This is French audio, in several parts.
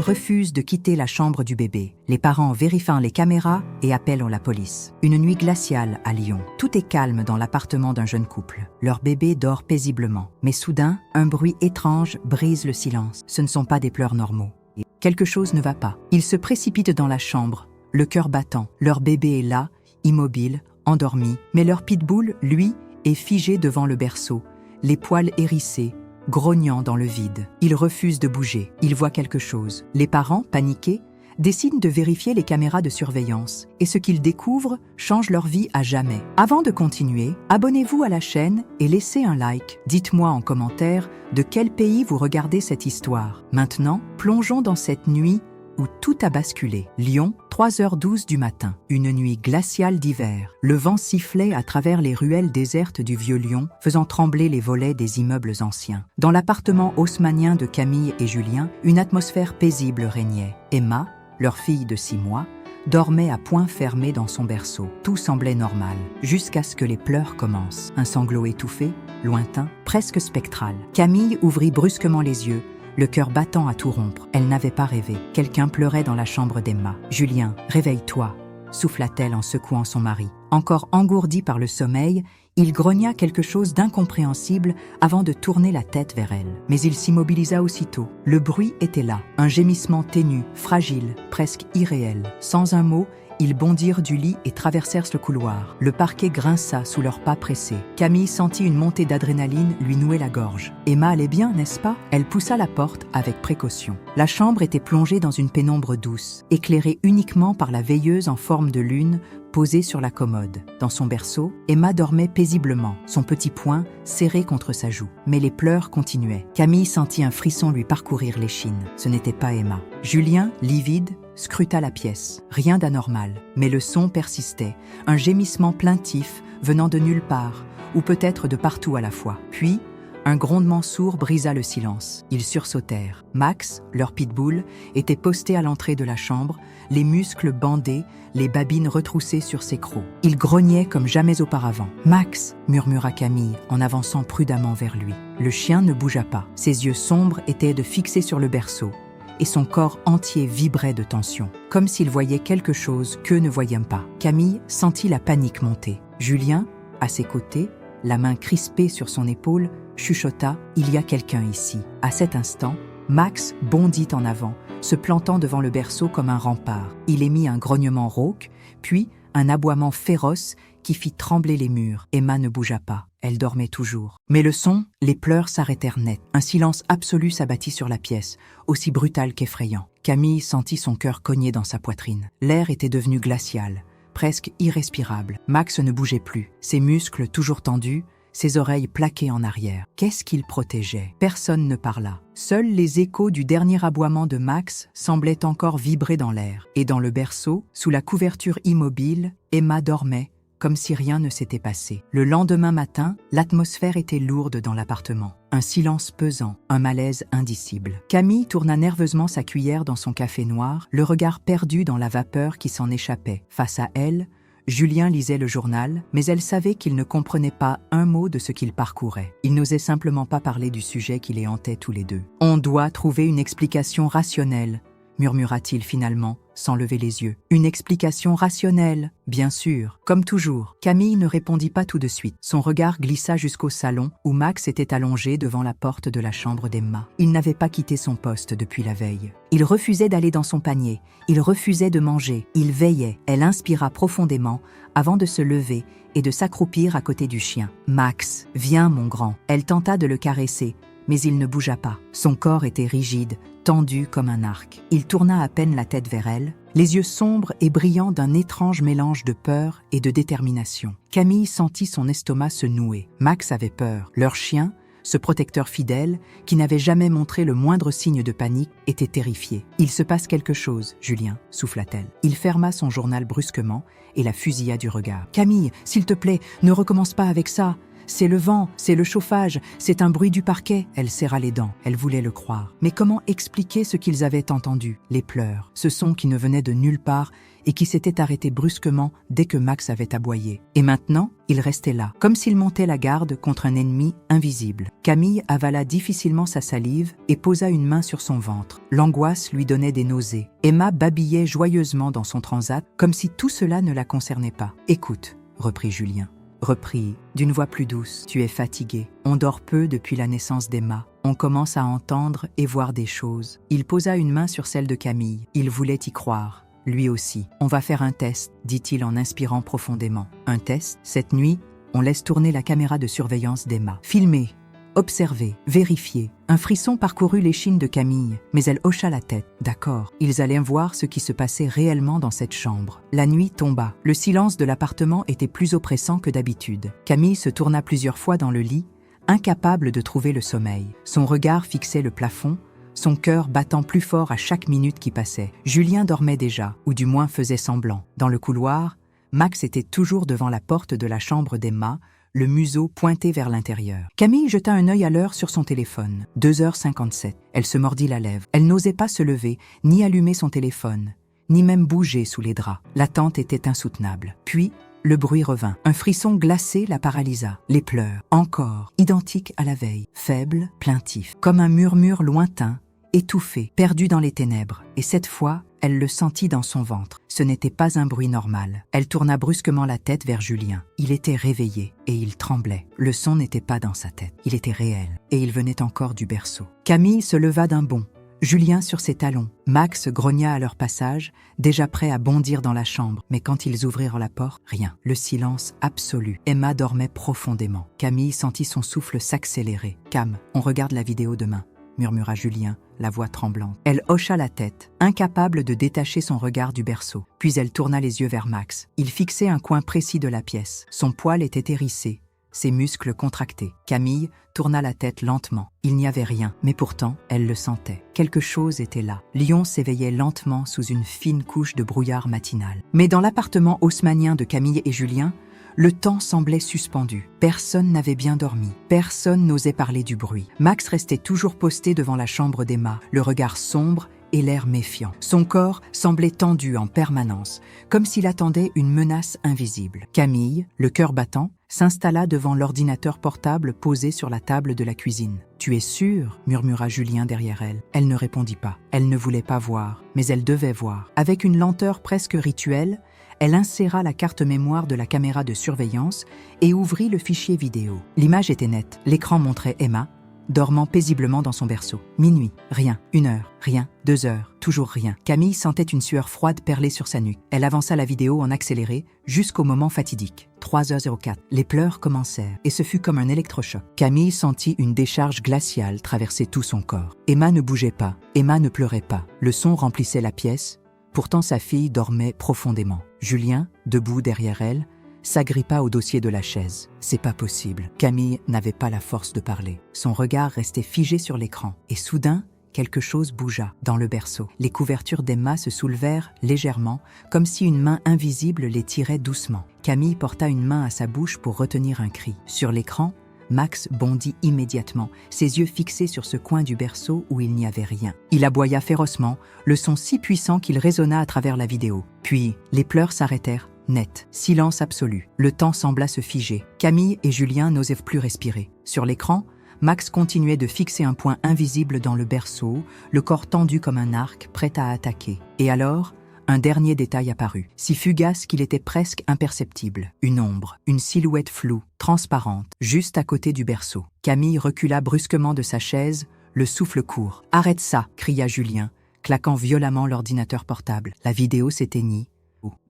refuse de quitter la chambre du bébé. Les parents vérifient les caméras et appellent la police. Une nuit glaciale à Lyon. Tout est calme dans l'appartement d'un jeune couple. Leur bébé dort paisiblement. Mais soudain, un bruit étrange brise le silence. Ce ne sont pas des pleurs normaux. Quelque chose ne va pas. Ils se précipitent dans la chambre, le cœur battant. Leur bébé est là, immobile, endormi. Mais leur pitbull, lui, est figé devant le berceau, les poils hérissés, grognant dans le vide. Il refuse de bouger. Il voit quelque chose. Les parents, paniqués, décident de vérifier les caméras de surveillance. Et ce qu'ils découvrent change leur vie à jamais. Avant de continuer, abonnez-vous à la chaîne et laissez un like. Dites-moi en commentaire de quel pays vous regardez cette histoire. Maintenant, plongeons dans cette nuit où tout a basculé. Lyon, 3h12 du matin. Une nuit glaciale d'hiver. Le vent sifflait à travers les ruelles désertes du vieux Lyon, faisant trembler les volets des immeubles anciens. Dans l'appartement haussmannien de Camille et Julien, une atmosphère paisible régnait. Emma, leur fille de 6 mois, dormait à poings fermés dans son berceau. Tout semblait normal, jusqu'à ce que les pleurs commencent. Un sanglot étouffé, lointain, presque spectral. Camille ouvrit brusquement les yeux, le cœur battant à tout rompre. Elle n'avait pas rêvé. Quelqu'un pleurait dans la chambre d'Emma. « Julien, réveille-toi » souffla-t-elle en secouant son mari. Encore engourdi par le sommeil, il grogna quelque chose d'incompréhensible avant de tourner la tête vers elle. Mais il s'immobilisa aussitôt. Le bruit était là, un gémissement ténu, fragile, presque irréel. Sans un mot, ils bondirent du lit et traversèrent le couloir. Le parquet grinça sous leurs pas pressés. Camille sentit une montée d'adrénaline lui nouer la gorge. Emma allait bien, n'est-ce pas? Elle poussa la porte avec précaution. La chambre était plongée dans une pénombre douce, éclairée uniquement par la veilleuse en forme de lune posée sur la commode. Dans son berceau, Emma dormait paisiblement, son petit poing serré contre sa joue. Mais les pleurs continuaient. Camille sentit un frisson lui parcourir l'échine. Ce n'était pas Emma. Julien, livide, scruta la pièce. Rien d'anormal, mais le son persistait, un gémissement plaintif venant de nulle part, ou peut-être de partout à la fois. Puis, un grondement sourd brisa le silence. Ils sursautèrent. Max, leur pitbull, était posté à l'entrée de la chambre, les muscles bandés, les babines retroussées sur ses crocs. Il grognait comme jamais auparavant. « Max !» murmura Camille en avançant prudemment vers lui. Le chien ne bougea pas. Ses yeux sombres étaient fixés sur le berceau, et son corps entier vibrait de tension, comme s'il voyait quelque chose qu'eux ne voyaient pas. Camille sentit la panique monter. Julien, à ses côtés, la main crispée sur son épaule, chuchota « Il y a quelqu'un ici ». À cet instant, Max bondit en avant, se plantant devant le berceau comme un rempart. Il émit un grognement rauque, puis un aboiement féroce qui fit trembler les murs. Emma ne bougea pas. Elle dormait toujours. Mais le son, les pleurs s'arrêtèrent net. Un silence absolu s'abattit sur la pièce, aussi brutal qu'effrayant. Camille sentit son cœur cogner dans sa poitrine. L'air était devenu glacial, presque irrespirable. Max ne bougeait plus, ses muscles toujours tendus, ses oreilles plaquées en arrière. Qu'est-ce qu'il protégeait? Personne ne parla. Seuls les échos du dernier aboiement de Max semblaient encore vibrer dans l'air. Et dans le berceau, sous la couverture immobile, Emma dormait, comme si rien ne s'était passé. Le lendemain matin, l'atmosphère était lourde dans l'appartement. Un silence pesant, un malaise indicible. Camille tourna nerveusement sa cuillère dans son café noir, le regard perdu dans la vapeur qui s'en échappait. Face à elle, Julien lisait le journal, mais elle savait qu'il ne comprenait pas un mot de ce qu'il parcourait. Il n'osait simplement pas parler du sujet qui les hantait tous les deux. « On doit trouver une explication rationnelle », murmura-t-il finalement, sans lever les yeux. « Une explication rationnelle, bien sûr. » Comme toujours, Camille ne répondit pas tout de suite. Son regard glissa jusqu'au salon, où Max était allongé devant la porte de la chambre d'Emma. Il n'avait pas quitté son poste depuis la veille. Il refusait d'aller dans son panier. Il refusait de manger. Il veillait. Elle inspira profondément, avant de se lever et de s'accroupir à côté du chien. « Max, viens, mon grand. » Elle tenta de le caresser, mais il ne bougea pas. Son corps était rigide, tendu comme un arc. Il tourna à peine la tête vers elle, les yeux sombres et brillants d'un étrange mélange de peur et de détermination. Camille sentit son estomac se nouer. Max avait peur. Leur chien, ce protecteur fidèle, qui n'avait jamais montré le moindre signe de panique, était terrifié. « Il se passe quelque chose, Julien », souffla-t-elle. Il ferma son journal brusquement et la fusilla du regard. « Camille, s'il te plaît, ne recommence pas avec ça !» C'est le vent, c'est le chauffage, c'est un bruit du parquet. Elle serra les dents, elle voulait le croire. Mais comment expliquer ce qu'ils avaient entendu? Les pleurs, ce son qui ne venait de nulle part et qui s'était arrêté brusquement dès que Max avait aboyé. Et maintenant, il restait là, comme s'il montait la garde contre un ennemi invisible. Camille avala difficilement sa salive et posa une main sur son ventre. L'angoisse lui donnait des nausées. Emma babillait joyeusement dans son transat, comme si tout cela ne la concernait pas. « Écoute », reprit Julien. Reprit d'une voix plus douce. « Tu es fatigué. On dort peu depuis la naissance d'Emma. On commence à entendre et voir des choses. » Il posa une main sur celle de Camille. Il voulait y croire. Lui aussi. « On va faire un test, » dit-il en inspirant profondément. Un test? Cette nuit, on laisse tourner la caméra de surveillance d'Emma. Filmer, observer, vérifier. Un frisson parcourut l'échine de Camille, mais elle hocha la tête. D'accord, ils allaient voir ce qui se passait réellement dans cette chambre. La nuit tomba. Le silence de l'appartement était plus oppressant que d'habitude. Camille se tourna plusieurs fois dans le lit, incapable de trouver le sommeil. Son regard fixait le plafond, son cœur battant plus fort à chaque minute qui passait. Julien dormait déjà, ou du moins faisait semblant. Dans le couloir, Max était toujours devant la porte de la chambre d'Emma, le museau pointé vers l'intérieur. Camille jeta un œil à l'heure sur son téléphone. 2h57. Elle se mordit la lèvre. Elle n'osait pas se lever, ni allumer son téléphone, ni même bouger sous les draps. L'attente était insoutenable. Puis, le bruit revint. Un frisson glacé la paralysa. Les pleurs, encore, identiques à la veille, faibles, plaintifs, comme un murmure lointain, étouffé, perdu dans les ténèbres. Et cette fois, elle le sentit dans son ventre. Ce n'était pas un bruit normal. Elle tourna brusquement la tête vers Julien. Il était réveillé et il tremblait. Le son n'était pas dans sa tête. Il était réel et il venait encore du berceau. Camille se leva d'un bond. Julien sur ses talons. Max grogna à leur passage, déjà prêt à bondir dans la chambre. Mais quand ils ouvrirent la porte, rien. Le silence absolu. Emma dormait profondément. Camille sentit son souffle s'accélérer. « Cam, on regarde la vidéo demain », murmura Julien, la voix tremblante. Elle hocha la tête, incapable de détacher son regard du berceau. Puis elle tourna les yeux vers Max. Il fixait un coin précis de la pièce. Son poil était hérissé, ses muscles contractés. Camille tourna la tête lentement. Il n'y avait rien, mais pourtant, elle le sentait. Quelque chose était là. Lyon s'éveillait lentement sous une fine couche de brouillard matinal. Mais dans l'appartement haussmannien de Camille et Julien, le temps semblait suspendu. Personne n'avait bien dormi. Personne n'osait parler du bruit. Max restait toujours posté devant la chambre d'Emma, le regard sombre et l'air méfiant. Son corps semblait tendu en permanence, comme s'il attendait une menace invisible. Camille, le cœur battant, s'installa devant l'ordinateur portable posé sur la table de la cuisine. « Tu es sûre ?» murmura Julien derrière elle. Elle ne répondit pas. Elle ne voulait pas voir, mais elle devait voir. Avec une lenteur presque rituelle, elle inséra la carte mémoire de la caméra de surveillance et ouvrit le fichier vidéo. L'image était nette. L'écran montrait Emma, dormant paisiblement dans son berceau. Minuit, rien. 1 heure, rien. 2 heures, toujours rien. Camille sentait une sueur froide perler sur sa nuque. Elle avança la vidéo en accéléré jusqu'au moment fatidique. 3h04. Les pleurs commencèrent et ce fut comme un électrochoc. Camille sentit une décharge glaciale traverser tout son corps. Emma ne bougeait pas. Emma ne pleurait pas. Le son remplissait la pièce. Pourtant sa fille dormait profondément. Julien, debout derrière elle, s'agrippa au dossier de la chaise. C'est pas possible. Camille n'avait pas la force de parler. Son regard restait figé sur l'écran. Et soudain, quelque chose bougea dans le berceau. Les couvertures d'Emma se soulevèrent légèrement, comme si une main invisible les tirait doucement. Camille porta une main à sa bouche pour retenir un cri. Sur l'écran, Max bondit immédiatement, ses yeux fixés sur ce coin du berceau où il n'y avait rien. Il aboya férocement, le son si puissant qu'il résonna à travers la vidéo. Puis, les pleurs s'arrêtèrent, net. Silence absolu. Le temps sembla se figer. Camille et Julien n'osaient plus respirer. Sur l'écran, Max continuait de fixer un point invisible dans le berceau, le corps tendu comme un arc, prêt à attaquer. Et alors, un dernier détail apparut, si fugace qu'il était presque imperceptible. Une ombre, une silhouette floue, transparente, juste à côté du berceau. Camille recula brusquement de sa chaise, le souffle court. « Arrête ça !» cria Julien, claquant violemment l'ordinateur portable. La vidéo s'éteignit.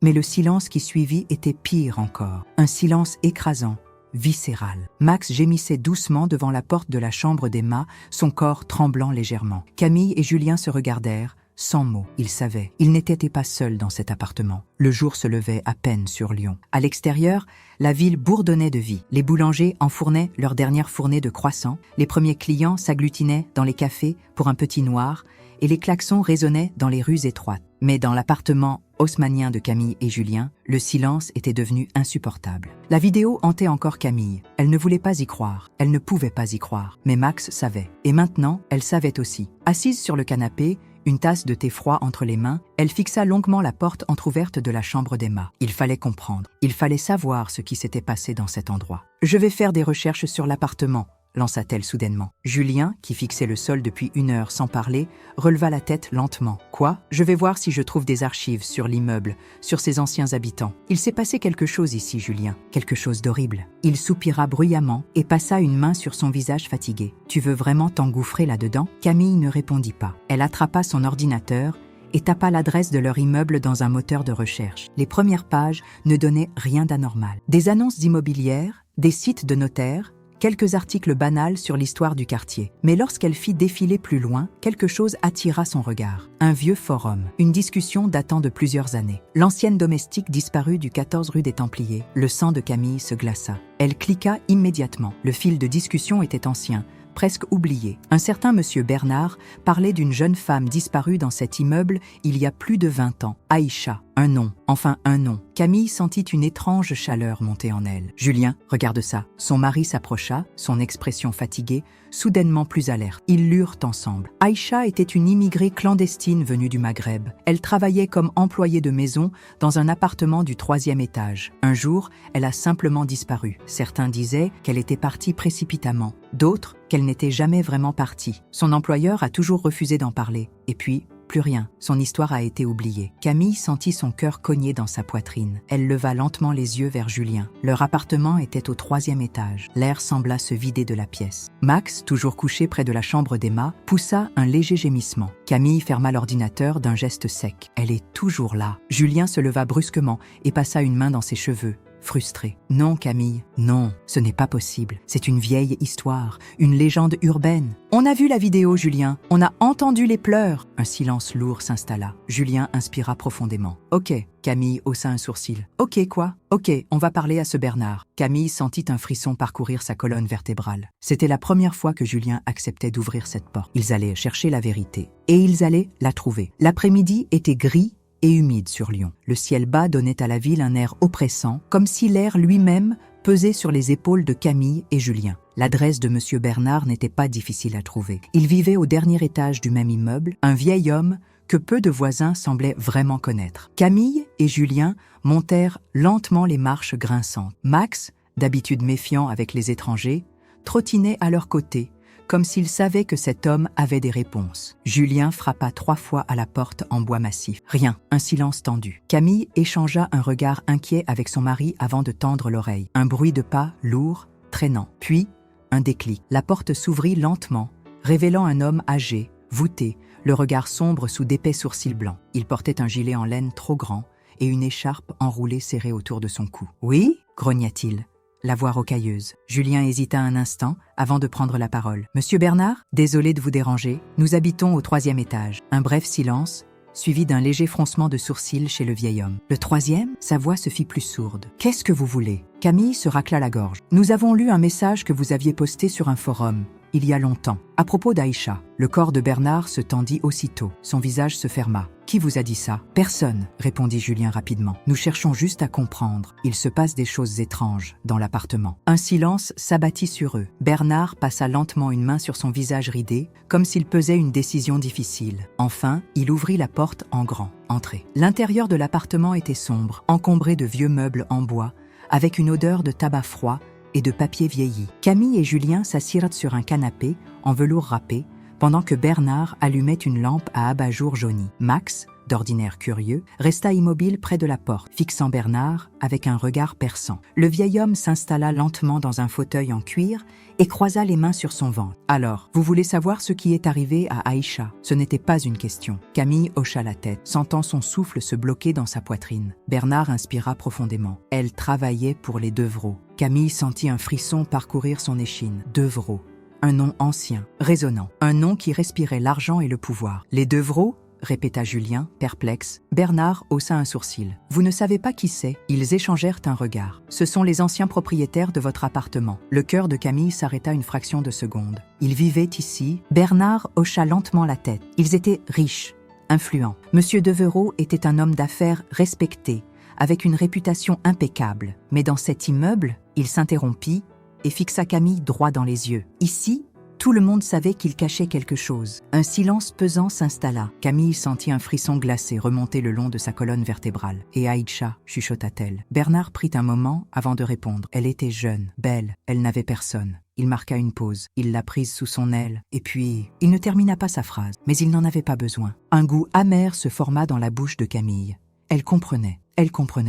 Mais le silence qui suivit était pire encore. Un silence écrasant, viscéral. Max gémissait doucement devant la porte de la chambre d'Emma, son corps tremblant légèrement. Camille et Julien se regardèrent, sans mots. Ils savaient. Ils n'étaient pas seuls dans cet appartement. Le jour se levait à peine sur Lyon. À l'extérieur, la ville bourdonnait de vie. Les boulangers enfournaient leur dernière fournée de croissants. Les premiers clients s'agglutinaient dans les cafés pour un petit noir et les klaxons résonnaient dans les rues étroites. Mais dans l'appartement haussmannien de Camille et Julien, le silence était devenu insupportable. La vidéo hantait encore Camille. Elle ne voulait pas y croire. Elle ne pouvait pas y croire. Mais Max savait. Et maintenant, elle savait aussi. Assise sur le canapé, une tasse de thé froid entre les mains, elle fixa longuement la porte entr'ouverte de la chambre d'Emma. Il fallait comprendre. Il fallait savoir ce qui s'était passé dans cet endroit. « Je vais faire des recherches sur l'appartement », lança-t-elle soudainement. Julien, qui fixait le sol depuis 1 heure sans parler, releva la tête lentement. « Quoi ? Je vais voir si je trouve des archives sur l'immeuble, sur ses anciens habitants. Il s'est passé quelque chose ici, Julien, quelque chose d'horrible. » Il soupira bruyamment et passa une main sur son visage fatigué. « Tu veux vraiment t'engouffrer là-dedans ?» Camille ne répondit pas. Elle attrapa son ordinateur et tapa l'adresse de leur immeuble dans un moteur de recherche. Les premières pages ne donnaient rien d'anormal. Des annonces immobilières, des sites de notaires, quelques articles banals sur l'histoire du quartier. Mais lorsqu'elle fit défiler plus loin, quelque chose attira son regard. Un vieux forum, une discussion datant de plusieurs années. L'ancienne domestique disparue du 14 rue des Templiers. Le sang de Camille se glaça. Elle cliqua immédiatement. Le fil de discussion était ancien, presque oublié. Un certain monsieur Bernard parlait d'une jeune femme disparue dans cet immeuble il y a plus de 20 ans. Aïcha. Un nom. Enfin, un nom. Camille sentit une étrange chaleur monter en elle. « Julien, regarde ça. » Son mari s'approcha, son expression fatiguée, soudainement plus alerte. Ils lurent ensemble. Aïcha était une immigrée clandestine venue du Maghreb. Elle travaillait comme employée de maison dans un appartement du 3e étage. Un jour, elle a simplement disparu. Certains disaient qu'elle était partie précipitamment. D'autres, qu'elle n'était jamais vraiment partie. Son employeur a toujours refusé d'en parler. Et puis, plus rien. Son histoire a été oubliée. Camille sentit son cœur cogner dans sa poitrine. Elle leva lentement les yeux vers Julien. Leur appartement était au 3e étage. L'air sembla se vider de la pièce. Max, toujours couché près de la chambre d'Emma, poussa un léger gémissement. Camille ferma l'ordinateur d'un geste sec. Elle est toujours là. Julien se leva brusquement et passa une main dans ses cheveux. Frustré. « Non, Camille, non, ce n'est pas possible. C'est une vieille histoire, une légende urbaine. On a vu la vidéo, Julien. On a entendu les pleurs. » Un silence lourd s'installa. Julien inspira profondément. « Ok. » Camille haussa un sourcil. « Ok, quoi ? Ok, on va parler à ce Bernard. » Camille sentit un frisson parcourir sa colonne vertébrale. C'était la première fois que Julien acceptait d'ouvrir cette porte. Ils allaient chercher la vérité. Et ils allaient la trouver. L'après-midi était gris et humide sur Lyon. Le ciel bas donnait à la ville un air oppressant, comme si l'air lui-même pesait sur les épaules de Camille et Julien. L'adresse de M. Bernard n'était pas difficile à trouver. Il vivait au dernier étage du même immeuble, un vieil homme que peu de voisins semblaient vraiment connaître. Camille et Julien montèrent lentement les marches grinçantes. Max, d'habitude méfiant avec les étrangers, trottinait à leur côté, comme s'il savait que cet homme avait des réponses. Julien frappa 3 fois à la porte en bois massif. Rien, un silence tendu. Camille échangea un regard inquiet avec son mari avant de tendre l'oreille. Un bruit de pas lourd, traînant. Puis, un déclic. La porte s'ouvrit lentement, révélant un homme âgé, voûté, le regard sombre sous d'épais sourcils blancs. Il portait un gilet en laine trop grand et une écharpe enroulée serrée autour de son cou. « Oui » grogna-t-il. La voix rocailleuse. Julien hésita un instant avant de prendre la parole. « Monsieur Bernard, désolé de vous déranger, nous habitons au 3e étage. » Un bref silence, suivi d'un léger froncement de sourcils chez le vieil homme. « Le 3e » Sa voix se fit plus sourde. « Qu'est-ce que vous voulez ?» Camille se racla la gorge. « Nous avons lu un message que vous aviez posté sur un forum, il y a longtemps, à propos d'Aïcha. » Le corps de Bernard se tendit aussitôt. Son visage se ferma. « Qui vous a dit ça ?»« Personne, » répondit Julien rapidement. « Nous cherchons juste à comprendre. Il se passe des choses étranges dans l'appartement. » Un silence s'abattit sur eux. Bernard passa lentement une main sur son visage ridé, comme s'il pesait une décision difficile. Enfin, il ouvrit la porte en grand. Entrez. L'intérieur de l'appartement était sombre, encombré de vieux meubles en bois, avec une odeur de tabac froid et de papier vieilli. Camille et Julien s'assirent sur un canapé en velours râpé, pendant que Bernard allumait une lampe à abat-jour jauni. Max, d'ordinaire curieux, resta immobile près de la porte, fixant Bernard avec un regard perçant. Le vieil homme s'installa lentement dans un fauteuil en cuir et croisa les mains sur son ventre. « Alors, vous voulez savoir ce qui est arrivé à Aïcha ?» Ce n'était pas une question. Camille hocha la tête, sentant son souffle se bloquer dans sa poitrine. Bernard inspira profondément. Elle travaillait pour les Devreau. Camille sentit un frisson parcourir son échine. Devreau. Un nom ancien, résonnant, un nom qui respirait l'argent et le pouvoir. Les Devreau, répéta Julien, perplexe. Bernard haussa un sourcil. Vous ne savez pas qui c'est? Ils échangèrent un regard. Ce sont les anciens propriétaires de votre appartement. Le cœur de Camille s'arrêta une fraction de seconde. Ils vivaient ici. Bernard hocha lentement la tête. Ils étaient riches, influents. Monsieur Devereux était un homme d'affaires respecté, avec une réputation impeccable. Mais dans cet immeuble, il s'interrompit et fixa Camille droit dans les yeux. Ici, tout le monde savait qu'il cachait quelque chose. Un silence pesant s'installa. Camille sentit un frisson glacé remonter le long de sa colonne vertébrale. « Et Aïcha » chuchota-t-elle. Bernard prit un moment avant de répondre. Elle était jeune, belle, elle n'avait personne. Il marqua une pause, il la prise sous son aile, et puis, il ne termina pas sa phrase, mais il n'en avait pas besoin. Un goût amer se forma dans la bouche de Camille. Elle comprenait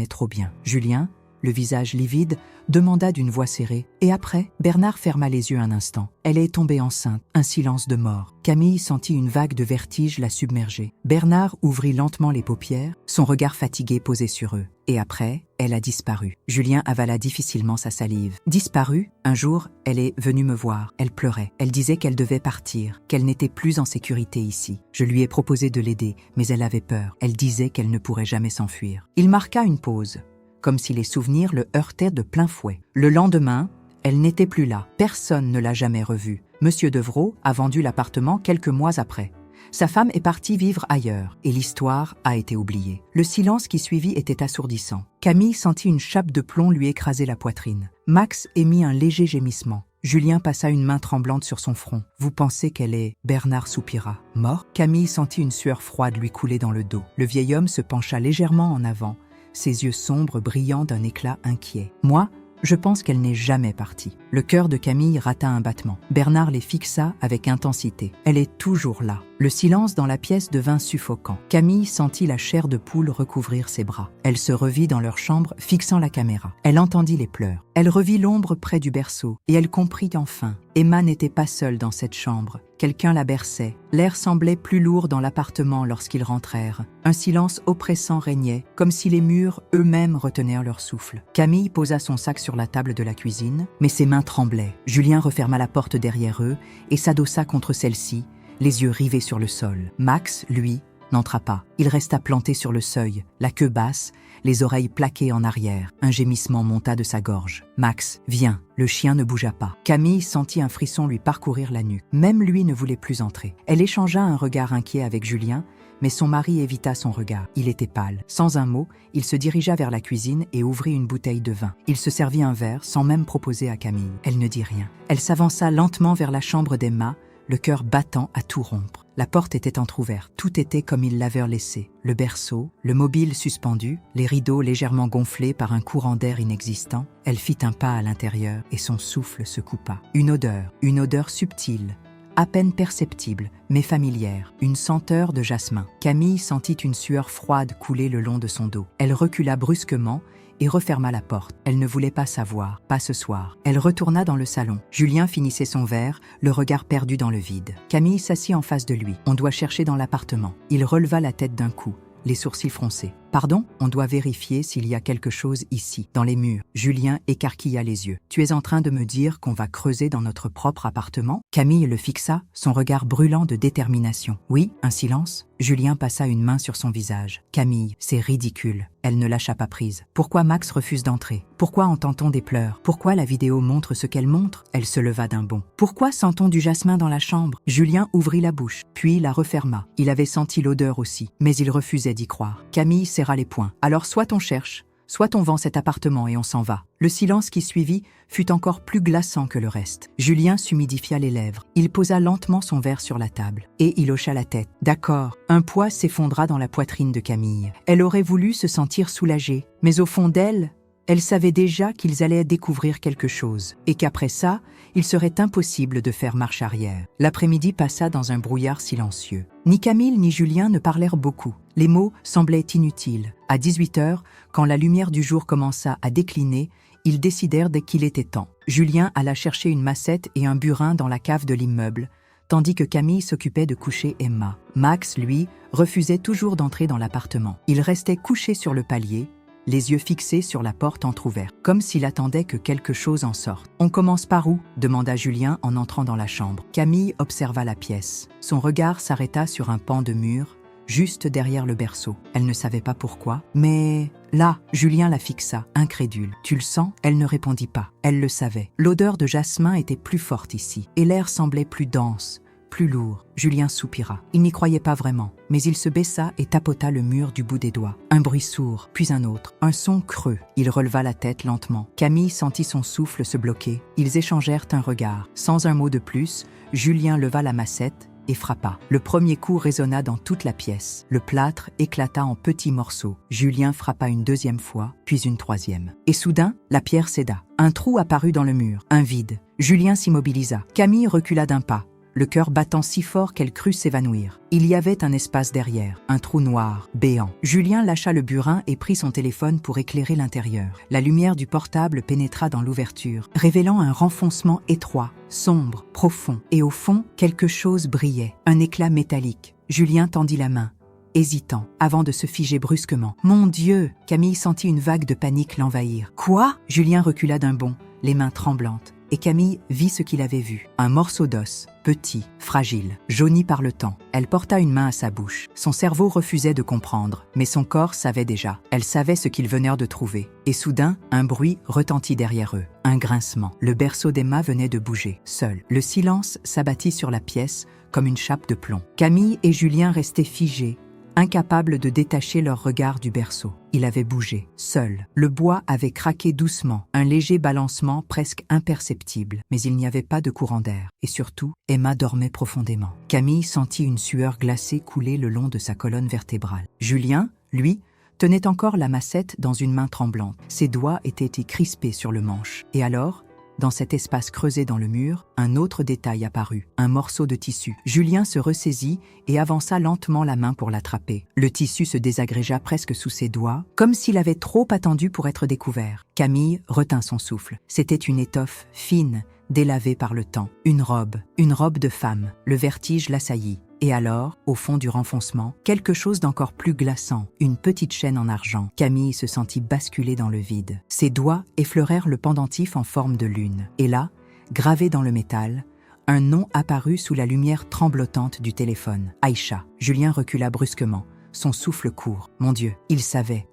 trop bien. Julien, le visage livide, demanda d'une voix serrée. Et après, Bernard ferma les yeux un instant. Elle est tombée enceinte, un silence de mort. Camille sentit une vague de vertige la submerger. Bernard ouvrit lentement les paupières, son regard fatigué posé sur eux. Et après, elle a disparu. Julien avala difficilement sa salive. Disparue, un jour, elle est venue me voir. Elle pleurait. Elle disait qu'elle devait partir, qu'elle n'était plus en sécurité ici. Je lui ai proposé de l'aider, mais elle avait peur. Elle disait qu'elle ne pourrait jamais s'enfuir. Il marqua une pause, comme si les souvenirs le heurtaient de plein fouet. Le lendemain, elle n'était plus là. Personne ne l'a jamais revue. Monsieur Devereux a vendu l'appartement quelques mois après. Sa femme est partie vivre ailleurs, et l'histoire a été oubliée. Le silence qui suivit était assourdissant. Camille sentit une chape de plomb lui écraser la poitrine. Max émit un léger gémissement. Julien passa une main tremblante sur son front. « Vous pensez qu'elle est… » Bernard soupira. « Mort ?» Camille sentit une sueur froide lui couler dans le dos. Le vieil homme se pencha légèrement en avant, ses yeux sombres brillant d'un éclat inquiet. « Moi, je pense qu'elle n'est jamais partie. » Le cœur de Camille rata un battement. Bernard les fixa avec intensité. « Elle est toujours là. » Le silence dans la pièce devint suffocant. Camille sentit la chair de poule recouvrir ses bras. Elle se revit dans leur chambre, fixant la caméra. Elle entendit les pleurs. Elle revit l'ombre près du berceau, et elle comprit enfin. Emma n'était pas seule dans cette chambre. Quelqu'un la berçait. L'air semblait plus lourd dans l'appartement lorsqu'ils rentrèrent. Un silence oppressant régnait, comme si les murs eux-mêmes retenaient leur souffle. Camille posa son sac sur la table de la cuisine, mais ses mains tremblaient. Julien referma la porte derrière eux et s'adossa contre celle-ci, les yeux rivés sur le sol. Max, lui, n'entra pas. Il resta planté sur le seuil, la queue basse, les oreilles plaquées en arrière. Un gémissement monta de sa gorge. « Max, viens !» Le chien ne bougea pas. Camille sentit un frisson lui parcourir la nuque. Même lui ne voulait plus entrer. Elle échangea un regard inquiet avec Julien, mais son mari évita son regard. Il était pâle. Sans un mot, il se dirigea vers la cuisine et ouvrit une bouteille de vin. Il se servit un verre sans même proposer à Camille. Elle ne dit rien. Elle s'avança lentement vers la chambre d'Emma, le cœur battant à tout rompre. La porte était entr'ouverte. Tout était comme ils l'avaient laissé. Le berceau, le mobile suspendu, les rideaux légèrement gonflés par un courant d'air inexistant. Elle fit un pas à l'intérieur et son souffle se coupa. Une odeur subtile, à peine perceptible, mais familière, une senteur de jasmin. Camille sentit une sueur froide couler le long de son dos. Elle recula brusquement et referma la porte. Elle ne voulait pas savoir, pas ce soir. Elle retourna dans le salon. Julien finissait son verre, le regard perdu dans le vide. Camille s'assit en face de lui. « On doit chercher dans l'appartement. » Il releva la tête d'un coup, les sourcils froncés. « Pardon ? On doit vérifier s'il y a quelque chose ici, dans les murs. » Julien écarquilla les yeux. « Tu es en train de me dire qu'on va creuser dans notre propre appartement ?» Camille le fixa, son regard brûlant de détermination. « Oui ?» Un silence. Julien passa une main sur son visage. « Camille, c'est ridicule. » Elle ne lâcha pas prise. « Pourquoi Max refuse d'entrer ? Pourquoi entend-on des pleurs ? Pourquoi la vidéo montre ce qu'elle montre ?» Elle se leva d'un bond. « Pourquoi sent-on du jasmin dans la chambre ?» Julien ouvrit la bouche, puis la referma. Il avait senti l'odeur aussi, mais il refusait d'y croire. Camille serra les poings. « Alors soit on cherche, soit on vend cet appartement et on s'en va. » Le silence qui suivit fut encore plus glaçant que le reste. Julien s'humidifia les lèvres. Il posa lentement son verre sur la table. Et il hocha la tête. D'accord. Un poids s'effondra dans la poitrine de Camille. Elle aurait voulu se sentir soulagée. Mais au fond d'elle, elle savait déjà qu'ils allaient découvrir quelque chose. Et qu'après ça, il serait impossible de faire marche arrière. L'après-midi passa dans un brouillard silencieux. Ni Camille ni Julien ne parlèrent beaucoup. Les mots semblaient inutiles. À 18h, quand la lumière du jour commença à décliner, ils décidèrent dès qu'il était temps. Julien alla chercher une massette et un burin dans la cave de l'immeuble, tandis que Camille s'occupait de coucher Emma. Max, lui, refusait toujours d'entrer dans l'appartement. Il restait couché sur le palier, les yeux fixés sur la porte entr'ouverte, comme s'il attendait que quelque chose en sorte. « On commence par où ?» demanda Julien en entrant dans la chambre. Camille observa la pièce. Son regard s'arrêta sur un pan de mur, juste derrière le berceau. Elle ne savait pas pourquoi, mais là, Julien la fixa, incrédule. « Tu le sens ?» Elle ne répondit pas. Elle le savait. L'odeur de jasmin était plus forte ici, et l'air semblait plus dense, plus lourd. Julien soupira. Il n'y croyait pas vraiment, mais il se baissa et tapota le mur du bout des doigts. Un bruit sourd, puis un autre, un son creux. Il releva la tête lentement. Camille sentit son souffle se bloquer. Ils échangèrent un regard. Sans un mot de plus, Julien leva la massette et frappa. Le premier coup résonna dans toute la pièce. Le plâtre éclata en petits morceaux. Julien frappa une deuxième fois, puis une troisième. Et soudain, la pierre céda. Un trou apparut dans le mur, un vide. Julien s'immobilisa. Camille recula d'un pas, le cœur battant si fort qu'elle crut s'évanouir. Il y avait un espace derrière, un trou noir, béant. Julien lâcha le burin et prit son téléphone pour éclairer l'intérieur. La lumière du portable pénétra dans l'ouverture, révélant un renfoncement étroit, sombre, profond. Et au fond, quelque chose brillait, un éclat métallique. Julien tendit la main, hésitant, avant de se figer brusquement. « Mon Dieu !» Camille sentit une vague de panique l'envahir. « Quoi ?» Julien recula d'un bond, les mains tremblantes. Et Camille vit ce qu'il avait vu. Un morceau d'os, petit, fragile, jauni par le temps. Elle porta une main à sa bouche. Son cerveau refusait de comprendre, mais son corps savait déjà. Elle savait ce qu'ils venaient de trouver. Et soudain, un bruit retentit derrière eux. Un grincement. Le berceau d'Emma venait de bouger, seul. Le silence s'abattit sur la pièce comme une chape de plomb. Camille et Julien restaient figés, incapables de détacher leur regard du berceau. Il avait bougé, seul. Le bois avait craqué doucement, un léger balancement presque imperceptible, mais il n'y avait pas de courant d'air. Et surtout, Emma dormait profondément. Camille sentit une sueur glacée couler le long de sa colonne vertébrale. Julien, lui, tenait encore la massette dans une main tremblante. Ses doigts étaient crispés sur le manche. Et alors, dans cet espace creusé dans le mur, un autre détail apparut, un morceau de tissu. Julien se ressaisit et avança lentement la main pour l'attraper. Le tissu se désagrégea presque sous ses doigts, comme s'il avait trop attendu pour être découvert. Camille retint son souffle. C'était une étoffe fine, délavée par le temps. Une robe de femme. Le vertige l'assaillit. Et alors, au fond du renfoncement, quelque chose d'encore plus glaçant, une petite chaîne en argent. Camille se sentit basculer dans le vide. Ses doigts effleurèrent le pendentif en forme de lune. Et là, gravé dans le métal, un nom apparut sous la lumière tremblotante du téléphone. Aïcha. Julien recula brusquement. Son souffle court. Mon Dieu, il savait,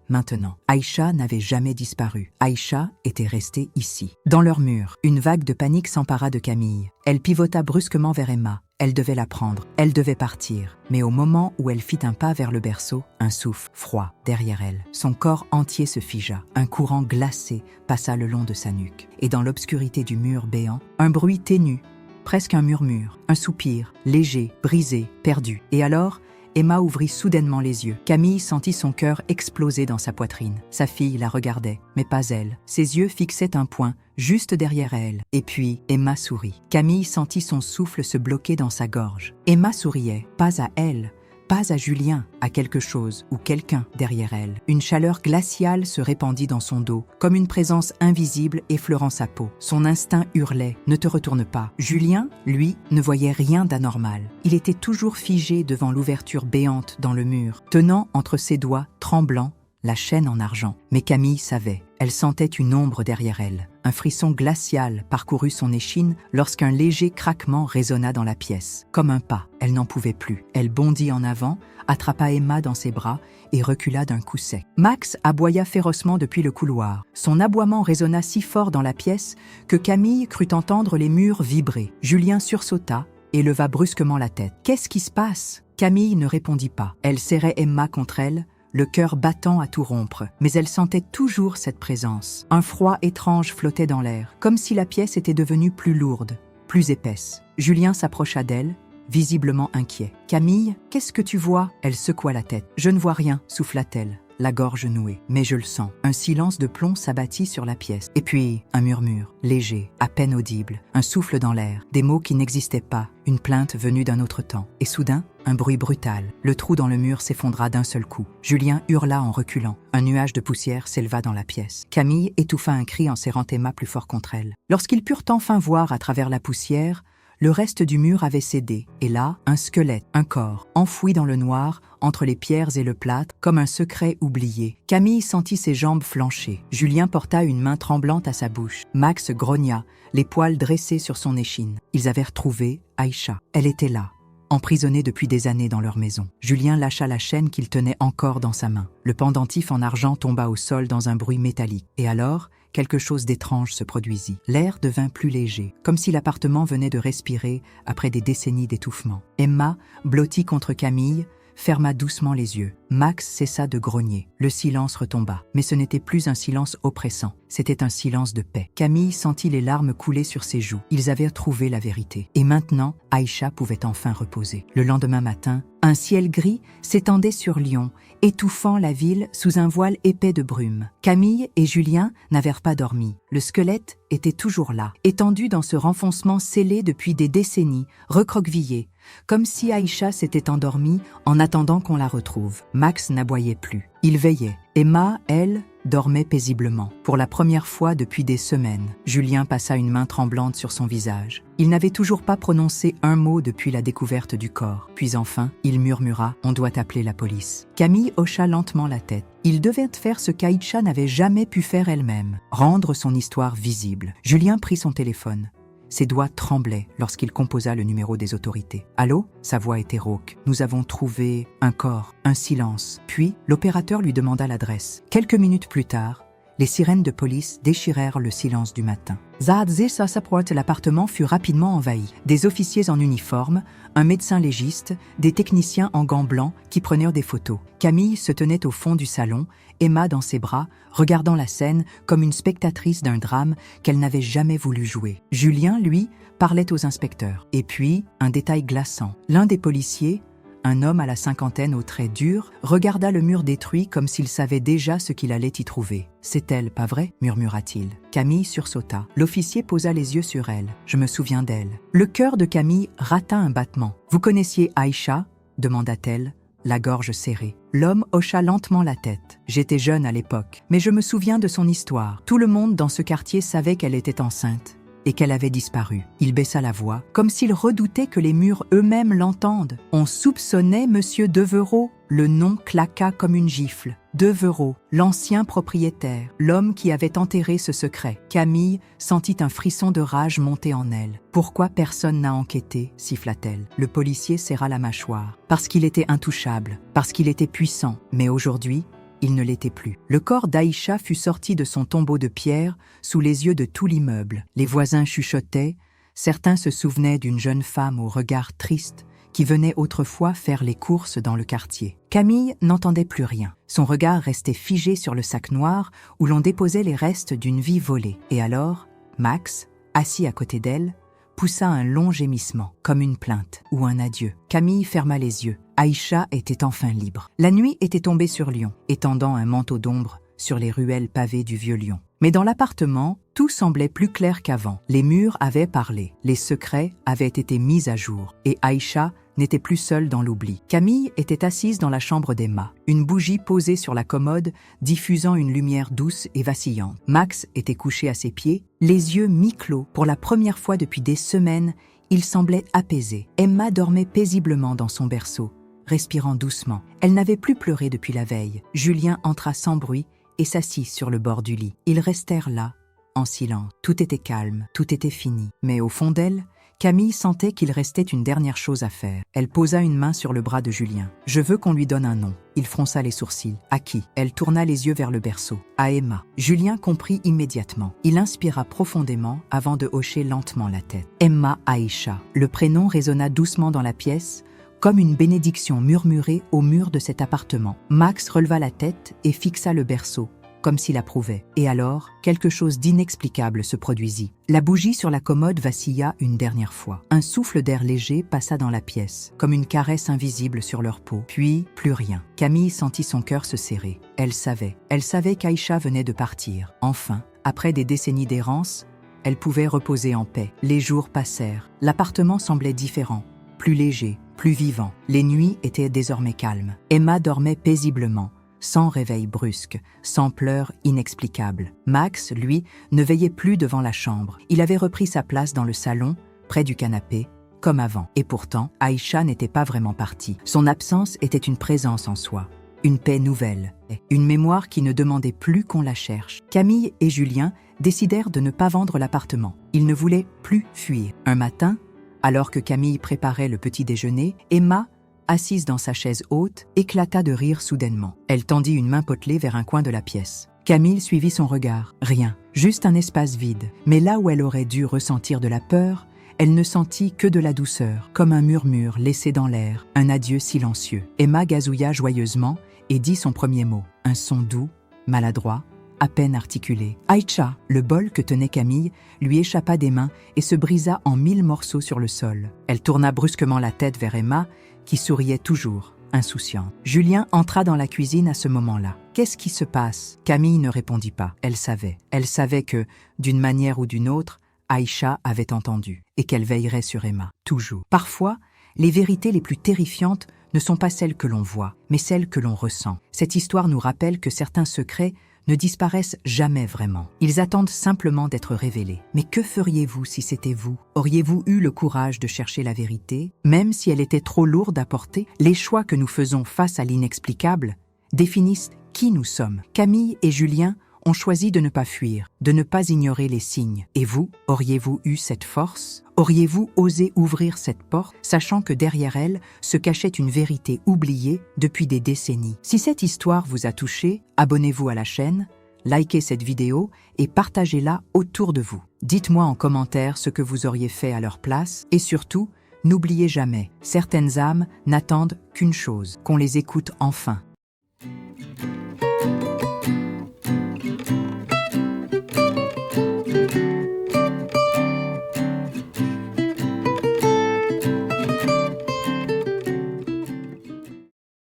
maintenant. Aïcha n'avait jamais disparu. Aïcha était restée ici. Dans leur mur, une vague de panique s'empara de Camille. Elle pivota brusquement vers Emma. Elle devait la prendre, elle devait partir. Mais au moment où elle fit un pas vers le berceau, un souffle froid derrière elle. Son corps entier se figea. Un courant glacé passa le long de sa nuque. Et dans l'obscurité du mur béant, un bruit ténu, presque un murmure, un soupir, léger, brisé, perdu. Et alors, Emma ouvrit soudainement les yeux. Camille sentit son cœur exploser dans sa poitrine. Sa fille la regardait, mais pas elle. Ses yeux fixaient un point, juste derrière elle. Et puis, Emma sourit. Camille sentit son souffle se bloquer dans sa gorge. Emma souriait, pas à elle, pas à Julien, à quelque chose ou quelqu'un derrière elle. Une chaleur glaciale se répandit dans son dos, comme une présence invisible effleurant sa peau. Son instinct hurlait « Ne te retourne pas ». Julien, lui, ne voyait rien d'anormal. Il était toujours figé devant l'ouverture béante dans le mur, tenant entre ses doigts tremblants la chaîne en argent. Mais Camille savait. Elle sentait une ombre derrière elle. Un frisson glacial parcourut son échine lorsqu'un léger craquement résonna dans la pièce. Comme un pas, elle n'en pouvait plus. Elle bondit en avant, attrapa Emma dans ses bras et recula d'un coup sec. Max aboya férocement depuis le couloir. Son aboiement résonna si fort dans la pièce que Camille crut entendre les murs vibrer. Julien sursauta et leva brusquement la tête. « Qu'est-ce qui se passe ?» Camille ne répondit pas. Elle serrait Emma contre elle, le cœur battant à tout rompre, mais elle sentait toujours cette présence. Un froid étrange flottait dans l'air, comme si la pièce était devenue plus lourde, plus épaisse. Julien s'approcha d'elle, visiblement inquiet. « Camille, qu'est-ce que tu vois ?» Elle secoua la tête. « Je ne vois rien », souffla-t-elle, la gorge nouée. « Mais je le sens. » Un silence de plomb s'abattit sur la pièce. Et puis, un murmure, léger, à peine audible, un souffle dans l'air, des mots qui n'existaient pas, une plainte venue d'un autre temps. Et soudain, un bruit brutal. Le trou dans le mur s'effondra d'un seul coup. Julien hurla en reculant. Un nuage de poussière s'éleva dans la pièce. Camille étouffa un cri en serrant Emma plus fort contre elle. Lorsqu'ils purent enfin voir à travers la poussière, le reste du mur avait cédé. Et là, un squelette, un corps, enfoui dans le noir, entre les pierres et le plâtre, comme un secret oublié. Camille sentit ses jambes flancher. Julien porta une main tremblante à sa bouche. Max grogna, les poils dressés sur son échine. Ils avaient retrouvé Aïcha. Elle était là, emprisonnés depuis des années dans leur maison. Julien lâcha la chaîne qu'il tenait encore dans sa main. Le pendentif en argent tomba au sol dans un bruit métallique. Et alors, quelque chose d'étrange se produisit. L'air devint plus léger, comme si l'appartement venait de respirer après des décennies d'étouffement. Emma, blottie contre Camille, ferma doucement les yeux. Max cessa de grogner. Le silence retomba. Mais ce n'était plus un silence oppressant. C'était un silence de paix. Camille sentit les larmes couler sur ses joues. Ils avaient trouvé la vérité. Et maintenant, Aïcha pouvait enfin reposer. Le lendemain matin, un ciel gris s'étendait sur Lyon, étouffant la ville sous un voile épais de brume. Camille et Julien n'avaient pas dormi. Le squelette était toujours là, étendu dans ce renfoncement scellé depuis des décennies, recroquevillé, comme si Aïcha s'était endormie en attendant qu'on la retrouve. Max n'aboyait plus. Il veillait. Emma, elle, dormait paisiblement. Pour la première fois depuis des semaines, Julien passa une main tremblante sur son visage. Il n'avait toujours pas prononcé un mot depuis la découverte du corps. Puis enfin, il murmura « On doit appeler la police ». Camille hocha lentement la tête. Il devait faire ce qu'Aïcha n'avait jamais pu faire elle-même, rendre son histoire visible. Julien prit son téléphone. Ses doigts tremblaient lorsqu'il composa le numéro des autorités. « Allô ?» Sa voix était rauque. « Nous avons trouvé un corps, un silence. » Puis, l'opérateur lui demanda l'adresse. Quelques minutes plus tard, les sirènes de police déchirèrent le silence du matin. L'appartement fut rapidement envahi. Des officiers en uniforme, un médecin légiste, des techniciens en gants blancs qui prenaient des photos. Camille se tenait au fond du salon, Emma dans ses bras, regardant la scène comme une spectatrice d'un drame qu'elle n'avait jamais voulu jouer. Julien, lui, parlait aux inspecteurs. Et puis, un détail glaçant. L'un des policiers, un homme à la cinquantaine aux traits durs, regarda le mur détruit comme s'il savait déjà ce qu'il allait y trouver. « C'est elle, pas vrai ?» murmura-t-il. Camille sursauta. L'officier posa les yeux sur elle. « Je me souviens d'elle. » Le cœur de Camille rata un battement. « Vous connaissiez Aïcha ?» demanda-t-elle, la gorge serrée. L'homme hocha lentement la tête. « J'étais jeune à l'époque, mais je me souviens de son histoire. Tout le monde dans ce quartier savait qu'elle était enceinte et qu'elle avait disparu. » Il baissa la voix, comme s'il redoutait que les murs eux-mêmes l'entendent. « On soupçonnait Monsieur Devereux. » Le nom claqua comme une gifle. Devereux, l'ancien propriétaire, l'homme qui avait enterré ce secret. Camille sentit un frisson de rage monter en elle. « Pourquoi personne n'a enquêté ?» siffla-t-elle. Le policier serra la mâchoire. « Parce qu'il était intouchable, parce qu'il était puissant. Mais aujourd'hui, il ne l'était plus. » Le corps d'Aïcha fut sorti de son tombeau de pierre sous les yeux de tout l'immeuble. Les voisins chuchotaient, certains se souvenaient d'une jeune femme au regard triste qui venait autrefois faire les courses dans le quartier. Camille n'entendait plus rien. Son regard restait figé sur le sac noir où l'on déposait les restes d'une vie volée. Et alors, Max, assis à côté d'elle, poussa un long gémissement, comme une plainte ou un adieu. Camille ferma les yeux. Aïcha était enfin libre. La nuit était tombée sur Lyon, étendant un manteau d'ombre sur les ruelles pavées du vieux Lyon. Mais dans l'appartement, tout semblait plus clair qu'avant. Les murs avaient parlé, les secrets avaient été mis à jour, et Aïcha n'était plus seule dans l'oubli. Camille était assise dans la chambre d'Emma, une bougie posée sur la commode, diffusant une lumière douce et vacillante. Max était couché à ses pieds, les yeux mi-clos. Pour la première fois depuis des semaines, il semblait apaisé. Emma dormait paisiblement dans son berceau, respirant doucement. Elle n'avait plus pleuré depuis la veille. Julien entra sans bruit et s'assit sur le bord du lit. Ils restèrent là, en silence. Tout était calme, tout était fini. Mais au fond d'elle, Camille sentait qu'il restait une dernière chose à faire. Elle posa une main sur le bras de Julien. « Je veux qu'on lui donne un nom. » Il fronça les sourcils. « À qui ?» Elle tourna les yeux vers le berceau. « À Emma. » Julien comprit immédiatement. Il inspira profondément avant de hocher lentement la tête. « Emma Aïcha. » Le prénom résonna doucement dans la pièce, comme une bénédiction murmurée au mur de cet appartement. Max releva la tête et fixa le berceau, comme s'il approuvait. Et alors, quelque chose d'inexplicable se produisit. La bougie sur la commode vacilla une dernière fois. Un souffle d'air léger passa dans la pièce, comme une caresse invisible sur leur peau. Puis, plus rien. Camille sentit son cœur se serrer. Elle savait qu'Aïcha venait de partir. Enfin, après des décennies d'errance, elle pouvait reposer en paix. Les jours passèrent. L'appartement semblait différent, plus léger, plus vivant. Les nuits étaient désormais calmes. Emma dormait paisiblement, sans réveil brusque, sans pleurs inexplicables. Max, lui, ne veillait plus devant la chambre. Il avait repris sa place dans le salon, près du canapé, comme avant. Et pourtant, Aïcha n'était pas vraiment partie. Son absence était une présence en soi, une paix nouvelle, une mémoire qui ne demandait plus qu'on la cherche. Camille et Julien décidèrent de ne pas vendre l'appartement. Ils ne voulaient plus fuir. Un matin, Alors que Camille préparait le petit déjeuner, Emma, assise dans sa chaise haute, éclata de rire soudainement. Elle tendit une main potelée vers un coin de la pièce. Camille suivit son regard. Rien, juste un espace vide. Mais là où elle aurait dû ressentir de la peur, elle ne sentit que de la douceur, comme un murmure laissé dans l'air, un adieu silencieux. Emma gazouilla joyeusement et dit son premier mot. Un son doux, maladroit, à peine articulé. « Aïcha !» Le bol que tenait Camille lui échappa des mains et se brisa en 1000 morceaux sur le sol. Elle tourna brusquement la tête vers Emma, qui souriait toujours, insouciante. Julien entra dans la cuisine à ce moment-là. « Qu'est-ce qui se passe ?» Camille ne répondit pas. Elle savait. Elle savait que, d'une manière ou d'une autre, Aïcha avait entendu et qu'elle veillerait sur Emma, toujours. Parfois, les vérités les plus terrifiantes ne sont pas celles que l'on voit, mais celles que l'on ressent. Cette histoire nous rappelle que certains secrets ne disparaissent jamais vraiment. Ils attendent simplement d'être révélés. Mais que feriez-vous si c'était vous? Auriez-vous eu le courage de chercher la vérité, même si elle était trop lourde à porter? Les choix que nous faisons face à l'inexplicable définissent qui nous sommes. Camille et Julien ont choisi de ne pas fuir, de ne pas ignorer les signes. Et vous, auriez-vous eu cette force? Auriez-vous osé ouvrir cette porte, sachant que derrière elle se cachait une vérité oubliée depuis des décennies? Si cette histoire vous a touché, abonnez-vous à la chaîne, likez cette vidéo et partagez-la autour de vous. Dites-moi en commentaire ce que vous auriez fait à leur place et surtout, n'oubliez jamais, certaines âmes n'attendent qu'une chose, qu'on les écoute enfin.